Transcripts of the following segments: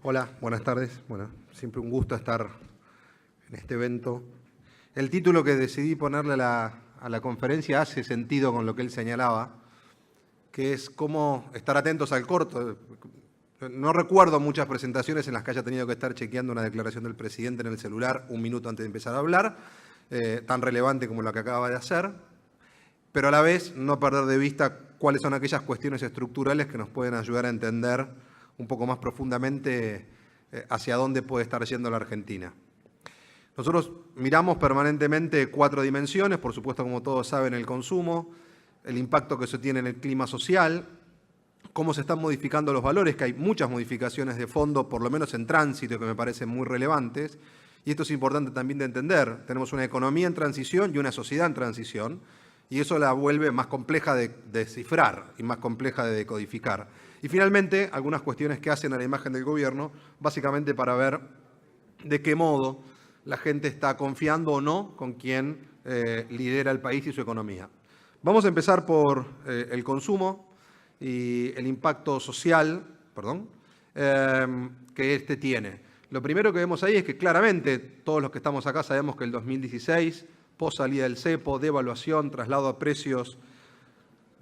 Hola, buenas tardes. Bueno, siempre un gusto estar en este evento. El título que decidí ponerle a la conferencia hace sentido con lo que él señalaba, que es cómo estar atentos al corto. No recuerdo muchas presentaciones en las que haya tenido que estar chequeando una declaración del presidente en el celular un minuto antes de empezar a hablar, tan relevante como la que acaba de hacer, pero a la vez no perder de vista cuáles son aquellas cuestiones estructurales que nos pueden ayudar a entender un poco más profundamente hacia dónde puede estar yendo la Argentina. Nosotros miramos permanentemente 4 dimensiones, por supuesto, como todos saben, el consumo, el impacto que eso tiene en el clima social, cómo se están modificando los valores, que hay muchas modificaciones de fondo, por lo menos en tránsito, que me parecen muy relevantes, y esto es importante también de entender. Tenemos una economía en transición y una sociedad en transición, y eso la vuelve más compleja de descifrar y más compleja de decodificar. Y finalmente, algunas cuestiones que hacen a la imagen del gobierno, básicamente para ver de qué modo la gente está confiando o no con quien lidera el país y su economía. Vamos a empezar por el consumo y el impacto social, que este tiene. Lo primero que vemos ahí es que claramente todos los que estamos acá sabemos que el 2016, post salida del cepo, devaluación, traslado a precios,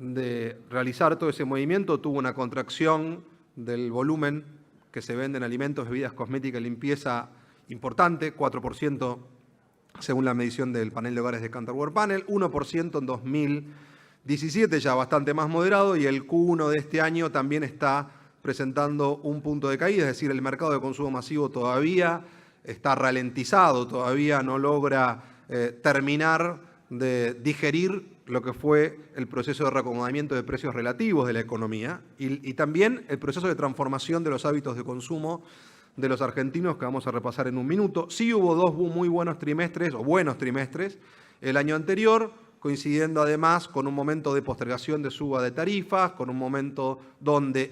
de realizar todo ese movimiento, tuvo una contracción del volumen que se vende en alimentos, bebidas, cosmética y limpieza importante, 4% según la medición del panel de hogares de Kantar World Panel, 1% en 2017, ya bastante más moderado, y el Q1 de este año también está presentando un punto de caída, es decir, el mercado de consumo masivo todavía está ralentizado, todavía no logra terminar de digerir lo que fue el proceso de reacomodamiento de precios relativos de la economía y también el proceso de transformación de los hábitos de consumo de los argentinos, que vamos a repasar en un minuto. Sí hubo 2 muy buenos trimestres, el año anterior, coincidiendo además con un momento de postergación de suba de tarifas, con un momento donde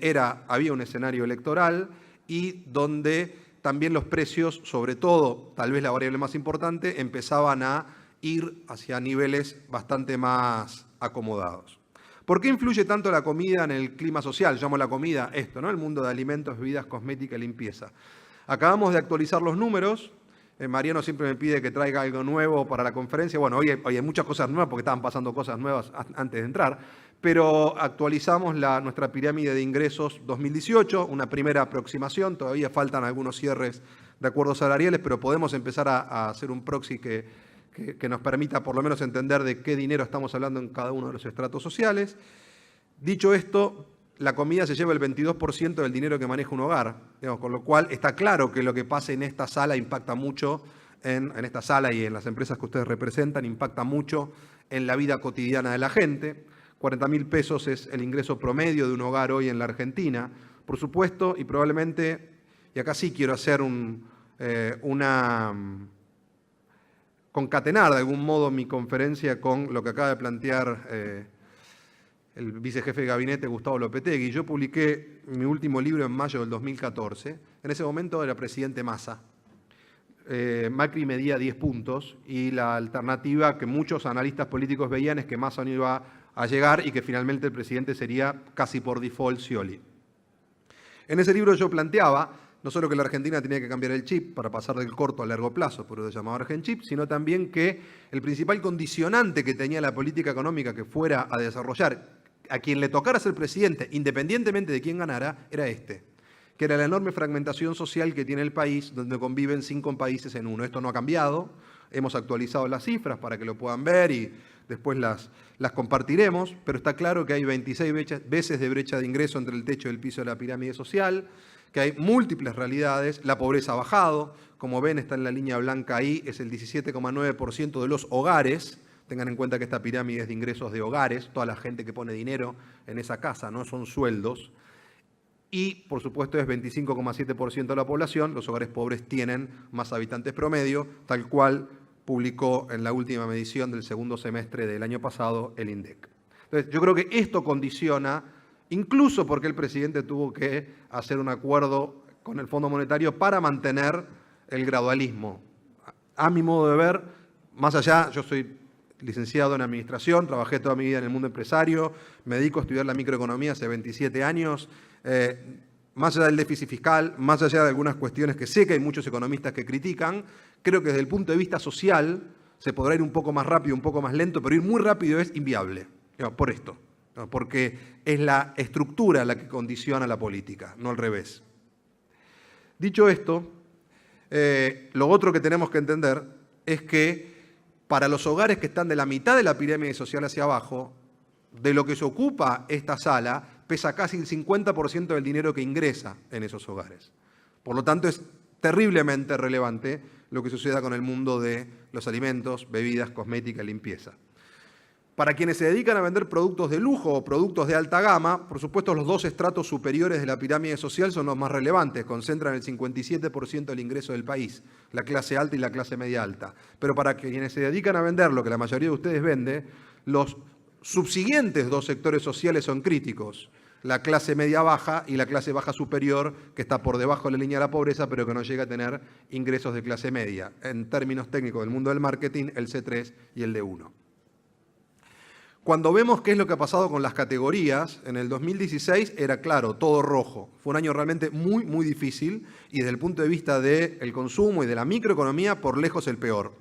había un escenario electoral y donde también los precios, sobre todo, tal vez la variable más importante, empezaban a ir hacia niveles bastante más acomodados. ¿Por qué influye tanto la comida en el clima social? Llamo la comida esto, ¿no? El mundo de alimentos, bebidas, cosmética y limpieza. Acabamos de actualizar los números. Mariano siempre me pide que traiga algo nuevo para la conferencia. Bueno, hoy hay muchas cosas nuevas porque estaban pasando cosas nuevas antes de entrar, pero actualizamos nuestra pirámide de ingresos 2018, una primera aproximación. Todavía faltan algunos cierres de acuerdos salariales, pero podemos empezar a hacer un proxy que nos permita por lo menos entender de qué dinero estamos hablando en cada uno de los estratos sociales. Dicho esto, la comida se lleva el 22% del dinero que maneja un hogar, con lo cual está claro que lo que pase en esta sala impacta mucho, en esta sala y en las empresas que ustedes representan, impacta mucho en la vida cotidiana de la gente. 40.000 pesos es el ingreso promedio de un hogar hoy en la Argentina. Por supuesto, y probablemente, y acá sí quiero hacer concatenar de algún modo mi conferencia con lo que acaba de plantear el vicejefe de gabinete Gustavo Lopetegui. Yo publiqué mi último libro en mayo del 2014. En ese momento era presidente Massa. Macri medía 10 puntos y la alternativa que muchos analistas políticos veían es que Massa no iba a llegar y que finalmente el presidente sería casi por default Scioli. En ese libro yo planteaba no solo que la Argentina tenía que cambiar el chip para pasar del corto al largo plazo, por eso se llamaba Argenchip, sino también que el principal condicionante que tenía la política económica que fuera a desarrollar a quien le tocara ser presidente, independientemente de quién ganara, era que era la enorme fragmentación social que tiene el país, donde conviven 5 países en uno. Esto no ha cambiado, hemos actualizado las cifras para que lo puedan ver y después las compartiremos, pero está claro que hay 26 veces de brecha de ingreso entre el techo y el piso de la pirámide social, que hay múltiples realidades, la pobreza ha bajado, como ven está en la línea blanca ahí, es el 17,9% de los hogares. Tengan en cuenta que esta pirámide es de ingresos de hogares, toda la gente que pone dinero en esa casa, no son sueldos. Y, por supuesto, es 25,7% de la población. Los hogares pobres tienen más habitantes promedio, tal cual publicó en la última medición del segundo semestre del año pasado el INDEC. Entonces, yo creo que esto condiciona, incluso porque el presidente tuvo que hacer un acuerdo con el Fondo Monetario para mantener el gradualismo. A mi modo de ver, más allá, yo soy licenciado en administración, trabajé toda mi vida en el mundo empresario, me dedico a estudiar la microeconomía hace 27 años. más allá del déficit fiscal, más allá de algunas cuestiones que sé que hay muchos economistas que critican, creo que desde el punto de vista social se podrá ir un poco más rápido, un poco más lento, pero ir muy rápido es inviable, por esto, porque es la estructura la que condiciona la política, no al revés. Dicho esto, lo otro que tenemos que entender es que para los hogares que están de la mitad de la pirámide social hacia abajo, de lo que se ocupa esta sala, pesa casi el 50% del dinero que ingresa en esos hogares. Por lo tanto, es terriblemente relevante lo que suceda con el mundo de los alimentos, bebidas, cosmética y limpieza. Para quienes se dedican a vender productos de lujo o productos de alta gama, por supuesto los dos estratos superiores de la pirámide social son los más relevantes, concentran el 57% del ingreso del país, la clase alta y la clase media alta. Pero para quienes se dedican a vender lo que la mayoría de ustedes vende, los subsiguientes dos sectores sociales son críticos, la clase media baja y la clase baja superior, que está por debajo de la línea de la pobreza, pero que no llega a tener ingresos de clase media. En términos técnicos del mundo del marketing, el C3 y el D1. Cuando vemos qué es lo que ha pasado con las categorías, en el 2016 era claro, todo rojo. Fue un año realmente muy, muy difícil y desde el punto de vista del consumo y de la microeconomía, por lejos el peor.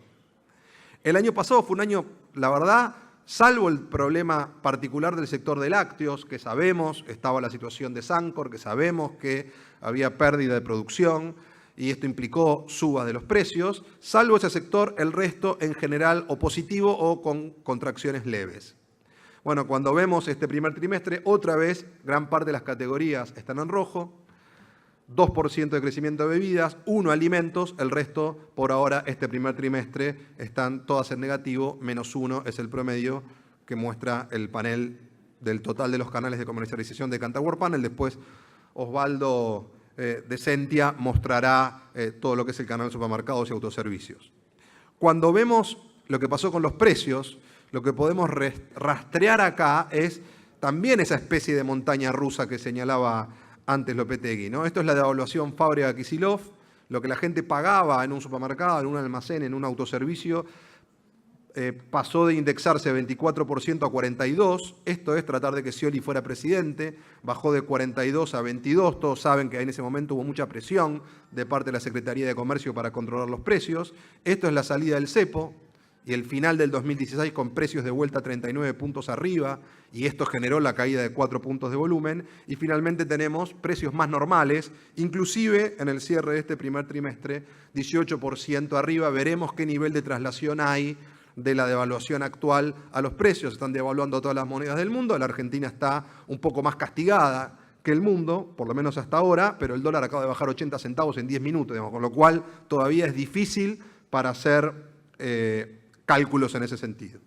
El año pasado fue un año, la verdad, salvo el problema particular del sector de lácteos, que sabemos, estaba la situación de Sancor, que sabemos que había pérdida de producción y esto implicó suba de los precios, salvo ese sector, el resto en general o positivo o con contracciones leves. Bueno, cuando vemos este primer trimestre, otra vez gran parte de las categorías están en rojo, 2% de crecimiento de bebidas, 1% alimentos, el resto, por ahora, este primer trimestre, están todas en negativo, -1 es el promedio que muestra el panel del total de los canales de comercialización de Kantar Panel. Después Osvaldo de Sentia mostrará todo lo que es el canal de supermercados y autoservicios. Cuando vemos lo que pasó con los precios, lo que podemos rastrear acá es también esa especie de montaña rusa que señalaba antes Lopetegui, ¿no? Esto es la devaluación Fábrega-Kicillof, lo que la gente pagaba en un supermercado, en un almacén, en un autoservicio, pasó de indexarse 24% a 42%. Esto es tratar de que Scioli fuera presidente, bajó de 42 a 22. Todos saben que en ese momento hubo mucha presión de parte de la Secretaría de Comercio para controlar los precios. Esto es la salida del cepo y el final del 2016 con precios de vuelta 39 puntos arriba, y esto generó la caída de 4 puntos de volumen, y finalmente tenemos precios más normales, inclusive en el cierre de este primer trimestre, 18% arriba. Veremos qué nivel de traslación hay de la devaluación actual a los precios. Están devaluando todas las monedas del mundo, la Argentina está un poco más castigada que el mundo, por lo menos hasta ahora, pero el dólar acaba de bajar 80 centavos en 10 minutos, digamos, con lo cual todavía es difícil para hacer cálculos en ese sentido.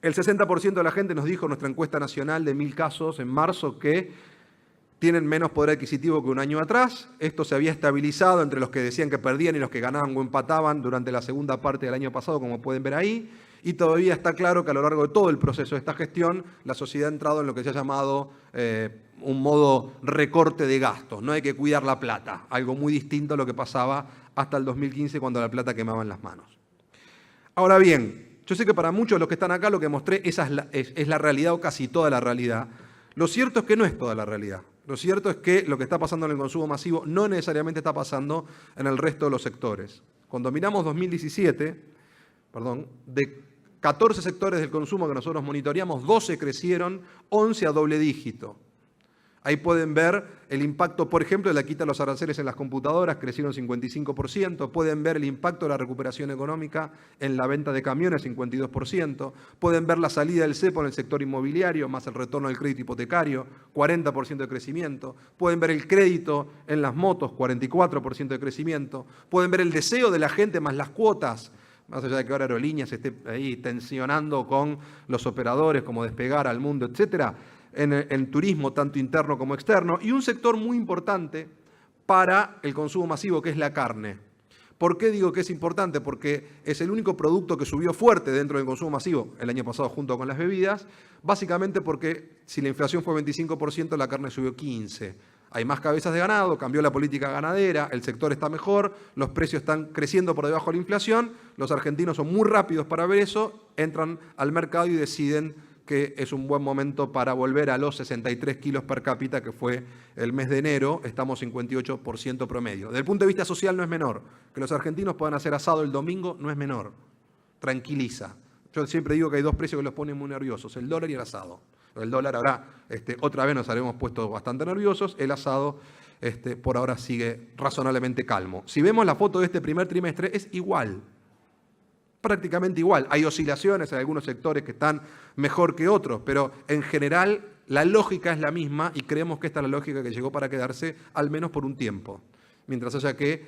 El 60% de la gente nos dijo en nuestra encuesta nacional de 1000 casos en marzo que tienen menos poder adquisitivo que un año atrás. Esto se había estabilizado entre los que decían que perdían y los que ganaban o empataban durante la segunda parte del año pasado, como pueden ver ahí. Y todavía está claro que a lo largo de todo el proceso de esta gestión, la sociedad ha entrado en lo que se ha llamado un modo recorte de gastos. No hay que cuidar la plata, algo muy distinto a lo que pasaba hasta el 2015 cuando la plata quemaba en las manos. Ahora bien, yo sé que para muchos de los que están acá lo que mostré es la realidad o casi toda la realidad. Lo cierto es que no es toda la realidad. Lo cierto es que lo que está pasando en el consumo masivo no necesariamente está pasando en el resto de los sectores. Cuando miramos 2017, de 14 sectores del consumo que nosotros monitoreamos, 12 crecieron, 11 a doble dígito. Ahí pueden ver el impacto, por ejemplo, de la quita de los aranceles en las computadoras, crecieron 55%. Pueden ver el impacto de la recuperación económica en la venta de camiones, 52%. Pueden ver la salida del cepo en el sector inmobiliario, más el retorno del crédito hipotecario, 40% de crecimiento. Pueden ver el crédito en las motos, 44% de crecimiento. Pueden ver el deseo de la gente más las cuotas, más allá de que ahora Aerolíneas esté ahí tensionando con los operadores como Despegar, Al Mundo, etcétera, en turismo tanto interno como externo, y un sector muy importante para el consumo masivo, que es la carne. ¿Por qué digo que es importante? Porque es el único producto que subió fuerte dentro del consumo masivo el año pasado junto con las bebidas, básicamente porque si la inflación fue 25%, la carne subió 15%. Hay más cabezas de ganado, cambió la política ganadera, el sector está mejor, los precios están creciendo por debajo de la inflación, los argentinos son muy rápidos para ver eso, entran al mercado y deciden que es un buen momento para volver a los 63 kilos per cápita, que fue el mes de enero. Estamos 58% promedio. Desde el punto de vista social no es menor. Que los argentinos puedan hacer asado el domingo no es menor. Tranquiliza. Yo siempre digo que hay dos precios que los ponen muy nerviosos, el dólar y el asado. El dólar ahora, otra vez nos habremos puesto bastante nerviosos, el asado por ahora sigue razonablemente calmo. Si vemos la foto de este primer trimestre, es igual. Prácticamente igual. Hay oscilaciones en algunos sectores que están mejor que otros, pero en general la lógica es la misma y creemos que esta es la lógica que llegó para quedarse al menos por un tiempo. Mientras haya que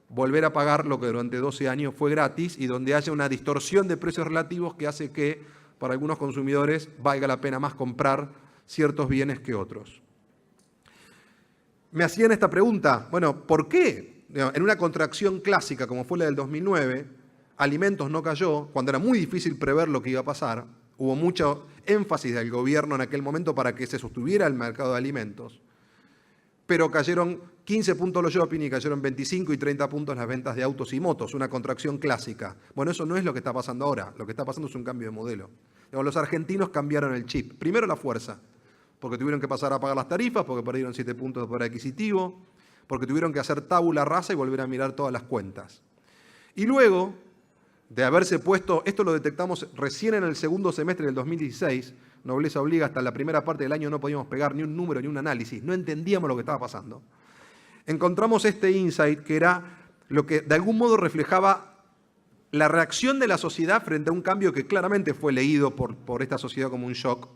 volver a pagar lo que durante 12 años fue gratis y donde haya una distorsión de precios relativos que hace que para algunos consumidores valga la pena más comprar ciertos bienes que otros. Me hacían esta pregunta, bueno, ¿por qué? En una contracción clásica como fue la del 2009, alimentos no cayó, cuando era muy difícil prever lo que iba a pasar, hubo mucho énfasis del gobierno en aquel momento para que se sostuviera el mercado de alimentos, pero cayeron 15 puntos los shopping y cayeron 25 y 30 puntos las ventas de autos y motos, una contracción clásica. Bueno, eso no es lo que está pasando ahora, lo que está pasando es un cambio de modelo. Los argentinos cambiaron el chip, primero la fuerza, porque tuvieron que pasar a pagar las tarifas, porque perdieron 7 puntos de poder adquisitivo, porque tuvieron que hacer tabula rasa y volver a mirar todas las cuentas. Y luego de haberse puesto, esto lo detectamos recién en el segundo semestre del 2016, nobleza obliga, hasta la primera parte del año no podíamos pegar ni un número ni un análisis, no entendíamos lo que estaba pasando. Encontramos este insight que era lo que de algún modo reflejaba la reacción de la sociedad frente a un cambio que claramente fue leído por esta sociedad como un shock.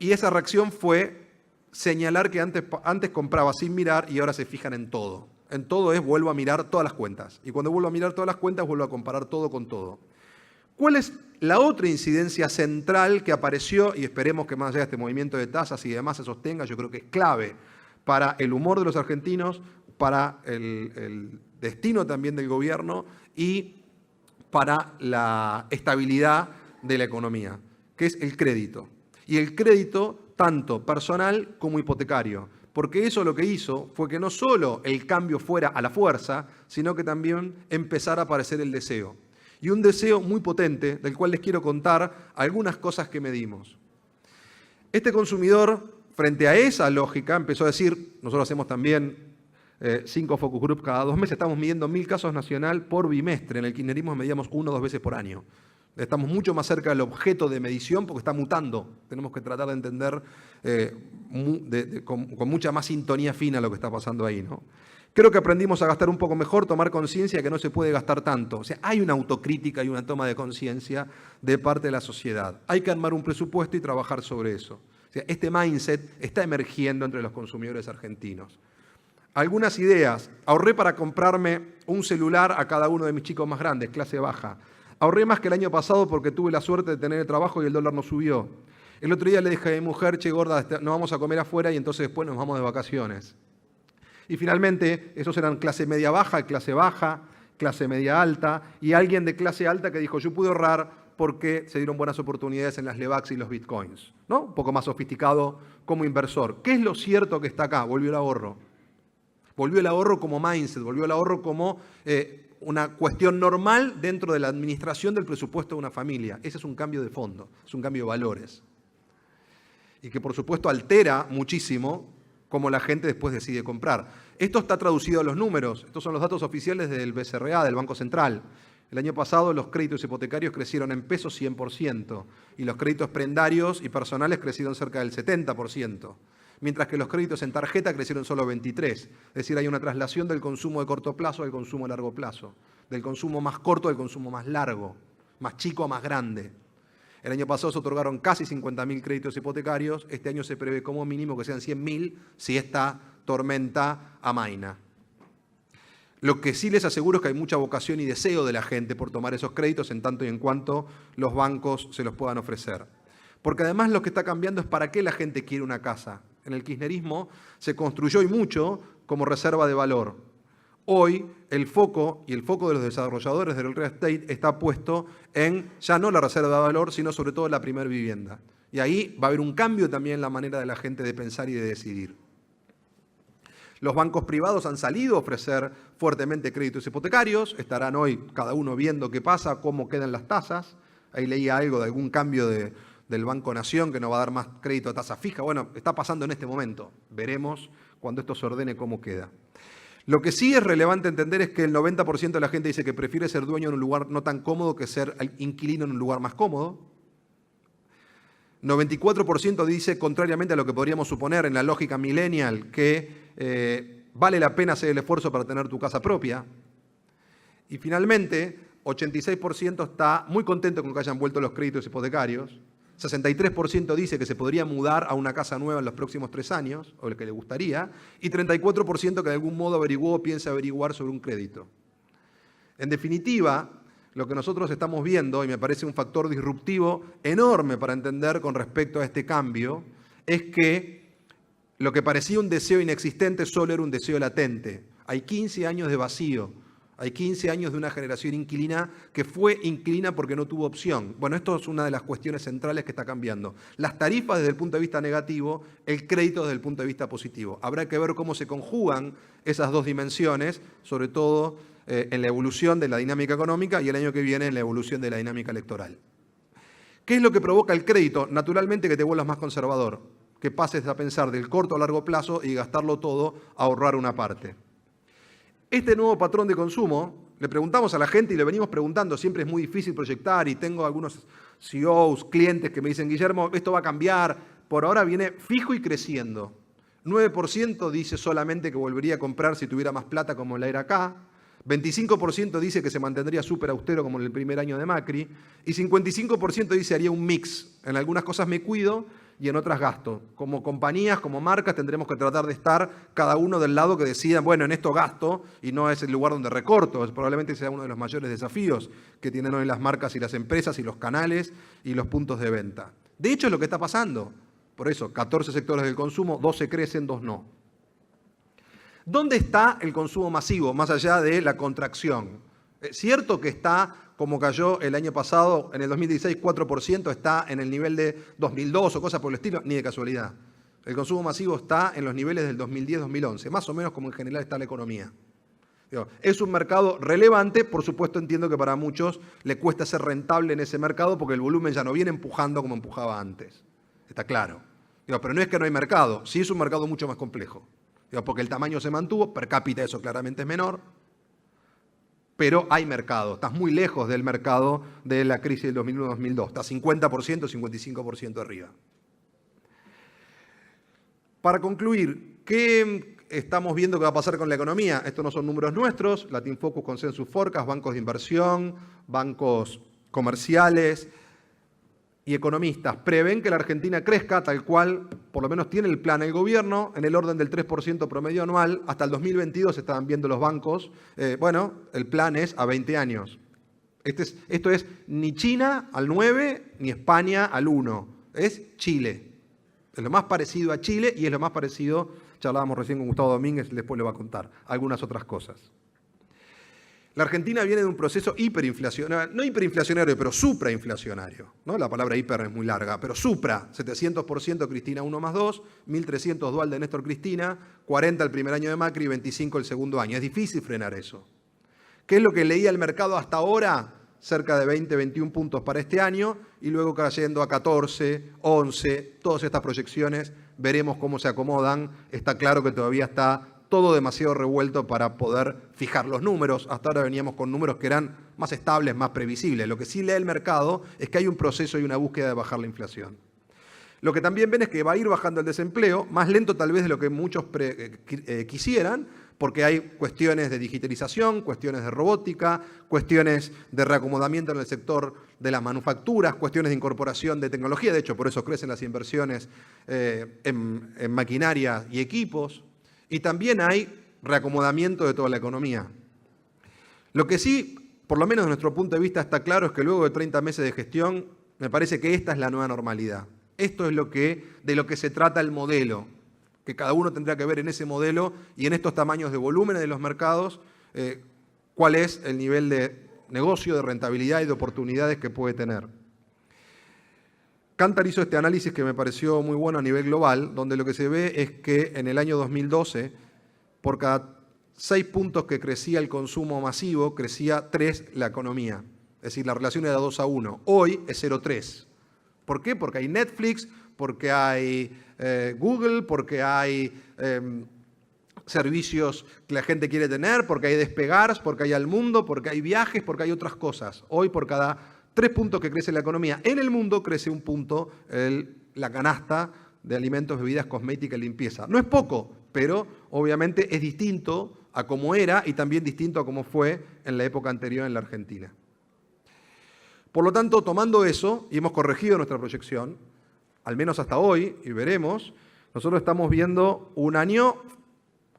Y esa reacción fue señalar que antes compraba sin mirar y ahora se fijan en todo. En todo es vuelvo a mirar todas las cuentas. Y cuando vuelvo a mirar todas las cuentas, vuelvo a comparar todo con todo. ¿Cuál es la otra incidencia central que apareció? Y esperemos que más allá de este movimiento de tasas y demás se sostenga, yo creo que es clave para el humor de los argentinos, para el destino también del gobierno y para la estabilidad de la economía, que es el crédito. Y el crédito tanto personal como hipotecario. Porque eso lo que hizo fue que no solo el cambio fuera a la fuerza, sino que también empezara a aparecer el deseo. Y un deseo muy potente, del cual les quiero contar algunas cosas que medimos. Este consumidor, frente a esa lógica, empezó a decir, nosotros hacemos también 5 focus groups cada 2 meses, estamos midiendo 1000 casos nacional por bimestre, en el kirchnerismo medíamos 1 o 2 veces por año. Estamos mucho más cerca del objeto de medición porque está mutando. Tenemos que tratar de entender con mucha más sintonía fina lo que está pasando ahí, ¿no? Creo que aprendimos a gastar un poco mejor, tomar conciencia que no se puede gastar tanto. O sea, hay una autocrítica y una toma de conciencia de parte de la sociedad. Hay que armar un presupuesto y trabajar sobre eso. O sea, este mindset está emergiendo entre los consumidores argentinos. Algunas ideas. Ahorré para comprarme un celular a cada uno de mis chicos más grandes, clase baja. Ahorré más que el año pasado porque tuve la suerte de tener el trabajo y el dólar no subió. El otro día le dije a mi mujer, che gorda, nos vamos a comer afuera y entonces después nos vamos de vacaciones. Y finalmente, esos eran clase media baja, clase media alta, y alguien de clase alta que dijo, yo pude ahorrar porque se dieron buenas oportunidades en las Levax y los Bitcoins, ¿no? Un poco más sofisticado como inversor. ¿Qué es lo cierto que está acá? Volvió el ahorro. Volvió el ahorro como mindset, volvió el ahorro como una cuestión normal dentro de la administración del presupuesto de una familia. Ese es un cambio de fondo, es un cambio de valores. Y que por supuesto altera muchísimo cómo la gente después decide comprar. Esto está traducido a los números. Estos son los datos oficiales del BCRA, del Banco Central. El año pasado los créditos hipotecarios crecieron en pesos 100% y los créditos prendarios y personales crecieron cerca del 70%. Mientras que los créditos en tarjeta crecieron solo 23%. Es decir, hay una traslación del consumo de corto plazo al consumo a largo plazo, del consumo más corto al consumo más largo, más chico a más grande. El año pasado se otorgaron casi 50.000 créditos hipotecarios, este año se prevé como mínimo que sean 100.000 si esta tormenta amaina. Lo que sí les aseguro es que hay mucha vocación y deseo de la gente por tomar esos créditos en tanto y en cuanto los bancos se los puedan ofrecer. Porque además lo que está cambiando es para qué la gente quiere una casa. En el kirchnerismo se construyó y mucho como reserva de valor. Hoy el foco de los desarrolladores del real estate está puesto en ya no la reserva de valor, sino sobre todo la primera vivienda. Y ahí va a haber un cambio también en la manera de la gente de pensar y de decidir. Los bancos privados han salido a ofrecer fuertemente créditos hipotecarios, estarán hoy cada uno viendo qué pasa, cómo quedan las tasas. Ahí leía algo de algún cambio del Banco Nación que no va a dar más crédito a tasa fija. Bueno, está pasando en este momento. Veremos cuando esto se ordene cómo queda. Lo que sí es relevante entender es que el 90% de la gente dice que prefiere ser dueño en un lugar no tan cómodo que ser inquilino en un lugar más cómodo. 94% dice, contrariamente a lo que podríamos suponer en la lógica millennial, que vale la pena hacer el esfuerzo para tener tu casa propia. Y finalmente, 86% está muy contento con que hayan vuelto los créditos hipotecarios. 63% dice que se podría mudar a una casa nueva en los próximos 3 años, o el que le gustaría, y 34% que de algún modo averiguó o piensa averiguar sobre un crédito. En definitiva, lo que nosotros estamos viendo, y me parece un factor disruptivo enorme para entender con respecto a este cambio, es que lo que parecía un deseo inexistente solo era un deseo latente. Hay 15 años de vacío. Hay 15 años de una generación inquilina que fue inquilina porque no tuvo opción. Bueno, esto es una de las cuestiones centrales que está cambiando. Las tarifas desde el punto de vista negativo, el crédito desde el punto de vista positivo. Habrá que ver cómo se conjugan esas dos dimensiones, sobre todo en la evolución de la dinámica económica y el año que viene en la evolución de la dinámica electoral. ¿Qué es lo que provoca el crédito? Naturalmente que te vuelvas más conservador, que pases a pensar del corto a largo plazo y gastarlo todo a ahorrar una parte. Este nuevo patrón de consumo, le preguntamos a la gente y le venimos preguntando, siempre es muy difícil proyectar y tengo algunos CEOs, clientes que me dicen, Guillermo, esto va a cambiar, por ahora viene fijo y creciendo. 9% dice solamente que volvería a comprar si tuviera más plata como la era acá, 25% dice que se mantendría súper austero como en el primer año de Macri y 55% dice haría un mix, en algunas cosas me cuido y en otras gasto. Como compañías, como marcas, tendremos que tratar de estar cada uno del lado que decida, bueno, en esto gasto y no es el lugar donde recorto. Probablemente sea uno de los mayores desafíos que tienen hoy las marcas y las empresas y los canales y los puntos de venta. De hecho, es lo que está pasando. Por eso, 14 sectores del consumo, 12 crecen, 2 no. ¿Dónde está el consumo masivo, más allá de la contracción? Es cierto que está, como cayó el año pasado, en el 2016, 4%, está en el nivel de 2002 o cosas por el estilo, ni de casualidad. El consumo masivo está en los niveles del 2010-2011, más o menos como en general está la economía. Es un mercado relevante, por supuesto entiendo que para muchos le cuesta ser rentable en ese mercado porque el volumen ya no viene empujando como empujaba antes. Está claro. Pero no es que no hay mercado, sí es un mercado mucho más complejo. Porque el tamaño se mantuvo, per cápita eso claramente es menor, pero hay mercado. Estás muy lejos del mercado de la crisis del 2001-2002. Estás 50%, 55% arriba. Para concluir, ¿qué estamos viendo que va a pasar con la economía? Estos no son números nuestros, Latin Focus, Consensus Forecast, bancos de inversión, bancos comerciales y economistas prevén que la Argentina crezca tal cual, por lo menos tiene el plan el gobierno, en el orden del 3% promedio anual. Hasta el 2022 estaban viendo los bancos. El plan es a 20 años. Esto es ni China al 9, ni España al 1. Es Chile. Es lo más parecido a Chile y es lo más parecido, charlábamos recién con Gustavo Domínguez, después le va a contar algunas otras cosas. La Argentina viene de un proceso hiperinflacionario, no hiperinflacionario, pero suprainflacionario, ¿no? La palabra hiper es muy larga, pero supra, 700% Cristina 1 más 2, 1.300 dual de Néstor Cristina, 40 el primer año de Macri y 25 el segundo año. Es difícil frenar eso. ¿Qué es lo que leía el mercado hasta ahora? Cerca de 20, 21 puntos para este año y luego cayendo a 14, 11, todas estas proyecciones, veremos cómo se acomodan. Está claro que todavía está todo demasiado revuelto para poder fijar los números. Hasta ahora veníamos con números que eran más estables, más previsibles. Lo que sí lee el mercado es que hay un proceso y una búsqueda de bajar la inflación. Lo que también ven es que va a ir bajando el desempleo, más lento tal vez de lo que muchos quisieran, porque hay cuestiones de digitalización, cuestiones de robótica, cuestiones de reacomodamiento en el sector de las manufacturas, cuestiones de incorporación de tecnología. De hecho, por eso crecen las inversiones en maquinaria y equipos. Y también hay reacomodamiento de toda la economía. Lo que sí, por lo menos desde nuestro punto de vista, está claro es que luego de 30 meses de gestión, me parece que esta es la nueva normalidad. Esto es de lo que se trata el modelo, que cada uno tendrá que ver en ese modelo y en estos tamaños de volúmenes de los mercados, cuál es el nivel de negocio, de rentabilidad y de oportunidades que puede tener. Kantar hizo este análisis que me pareció muy bueno a nivel global, donde lo que se ve es que en el año 2012, por cada 6 puntos que crecía el consumo masivo, crecía 3 la economía. Es decir, la relación era 2-1. Hoy es 0-3. ¿Por qué? Porque hay Netflix, porque hay Google, porque hay servicios que la gente quiere tener, porque hay Despegars, porque hay Al Mundo, porque hay viajes, porque hay otras cosas. Hoy por cada 3 puntos que crece la economía en el mundo, crece 1 punto la canasta de alimentos, bebidas, cosmética y limpieza. No es poco, pero obviamente es distinto a cómo era y también distinto a cómo fue en la época anterior en la Argentina. Por lo tanto, tomando eso, y hemos corregido nuestra proyección, al menos hasta hoy, y veremos, nosotros estamos viendo un año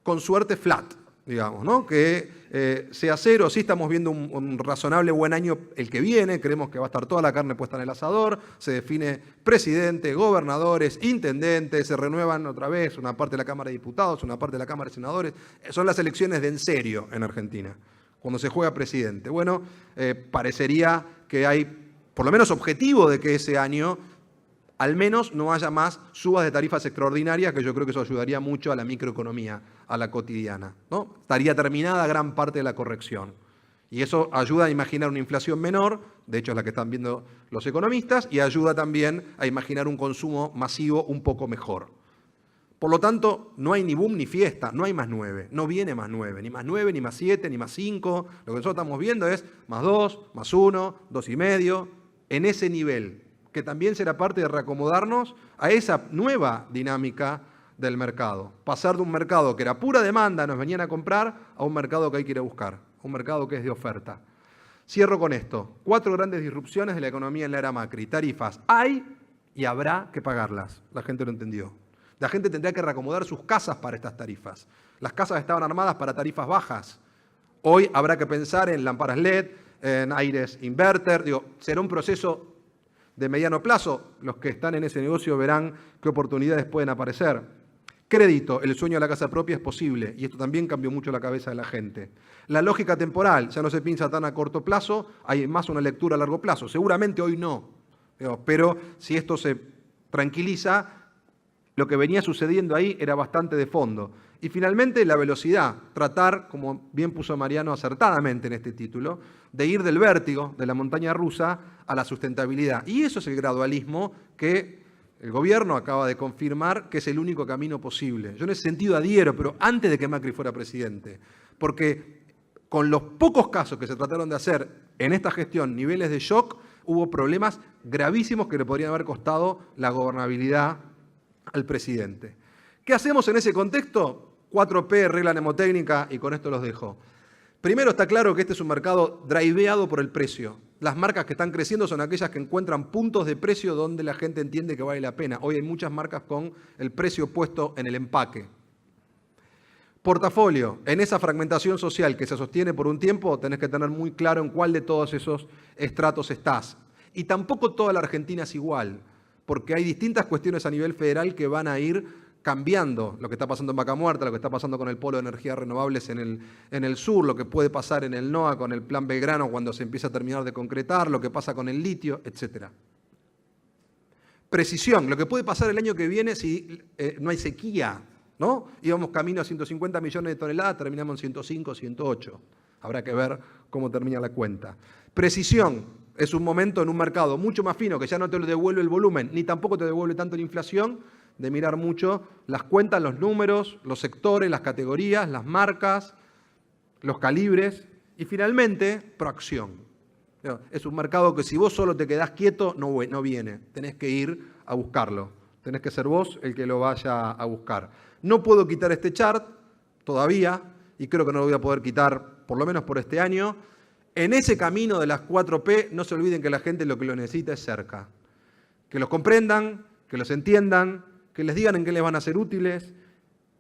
con suerte flat, digamos, ¿no? Que sea 0, sí estamos viendo un razonable buen año el que viene, creemos que va a estar toda la carne puesta en el asador, se define presidente, gobernadores, intendentes, se renuevan otra vez una parte de la Cámara de Diputados, una parte de la Cámara de Senadores, son las elecciones de en serio en Argentina, cuando se juega presidente. Bueno, parecería que hay, por lo menos objetivo de que ese año al menos no haya más subas de tarifas extraordinarias, que yo creo que eso ayudaría mucho a la microeconomía, a la cotidiana, ¿no? Estaría terminada gran parte de la corrección. Y eso ayuda a imaginar una inflación menor, de hecho es la que están viendo los economistas, y ayuda también a imaginar un consumo masivo un poco mejor. Por lo tanto, no hay ni boom ni fiesta, no hay más 9, no viene más 9, ni más 9, ni más 7, ni más 5. Lo que nosotros estamos viendo es más 2, más 1, 2,5, en ese nivel, que también será parte de reacomodarnos a esa nueva dinámica del mercado. Pasar de un mercado que era pura demanda, nos venían a comprar, a un mercado que hay que ir a buscar, un mercado que es de oferta. Cierro con esto. 4 grandes disrupciones de la economía en la era Macri. Tarifas hay y habrá que pagarlas. La gente lo entendió. La gente tendrá que reacomodar sus casas para estas tarifas. Las casas estaban armadas para tarifas bajas. Hoy habrá que pensar en lámparas LED, en aires inverter. Será un proceso de mediano plazo. Los que están en ese negocio verán qué oportunidades pueden aparecer. Crédito, el sueño de la casa propia es posible, y esto también cambió mucho la cabeza de la gente. La lógica temporal, ya no se piensa tan a corto plazo, hay más una lectura a largo plazo. Seguramente hoy no, pero si esto se tranquiliza, lo que venía sucediendo ahí era bastante de fondo. Y finalmente la velocidad, tratar, como bien puso Mariano acertadamente en este título, de ir del vértigo, de la montaña rusa, a la sustentabilidad. Y eso es el gradualismo que el gobierno acaba de confirmar que es el único camino posible. Yo en ese sentido adhiero, pero antes de que Macri fuera presidente, porque con los pocos casos que se trataron de hacer en esta gestión, niveles de shock, hubo problemas gravísimos que le podrían haber costado la gobernabilidad al presidente. ¿Qué hacemos en ese contexto? 4P, regla mnemotécnica, y con esto los dejo. Primero, está claro que este es un mercado driveado por el precio. Las marcas que están creciendo son aquellas que encuentran puntos de precio donde la gente entiende que vale la pena. Hoy hay muchas marcas con el precio puesto en el empaque. Portafolio. En esa fragmentación social que se sostiene por un tiempo, tenés que tener muy claro en cuál de todos esos estratos estás. Y tampoco toda la Argentina es igual, porque hay distintas cuestiones a nivel federal que van a ir cambiando, lo que está pasando en Vaca Muerta, lo que está pasando con el polo de energías renovables en el sur, lo que puede pasar en el NOA con el Plan Belgrano cuando se empieza a terminar de concretar, lo que pasa con el litio, etc. Precisión, lo que puede pasar el año que viene si no hay sequía, ¿no? Íbamos camino a 150 millones de toneladas, terminamos en 105, 108. Habrá que ver cómo termina la cuenta. Precisión, es un momento en un mercado mucho más fino que ya no te lo devuelve el volumen, ni tampoco te devuelve tanto la inflación, de mirar mucho las cuentas, los números, los sectores, las categorías, las marcas, los calibres y finalmente, proacción. Es un mercado que si vos solo te quedás quieto, no viene. Tenés que ir a buscarlo. Tenés que ser vos el que lo vaya a buscar. No puedo quitar este chart todavía y creo que no lo voy a poder quitar por lo menos por este año. En ese camino de las 4P, no se olviden que la gente lo que lo necesita es cerca. Que los comprendan, que los entiendan, que les digan en qué les van a ser útiles,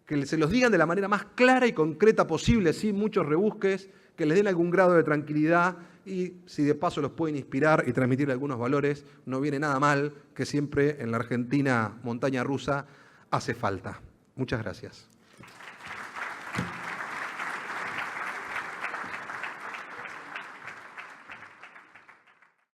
que se los digan de la manera más clara y concreta posible, sin muchos rebusques, que les den algún grado de tranquilidad y si de paso los pueden inspirar y transmitir algunos valores, no viene nada mal, que siempre en la Argentina montaña rusa hace falta. Muchas gracias.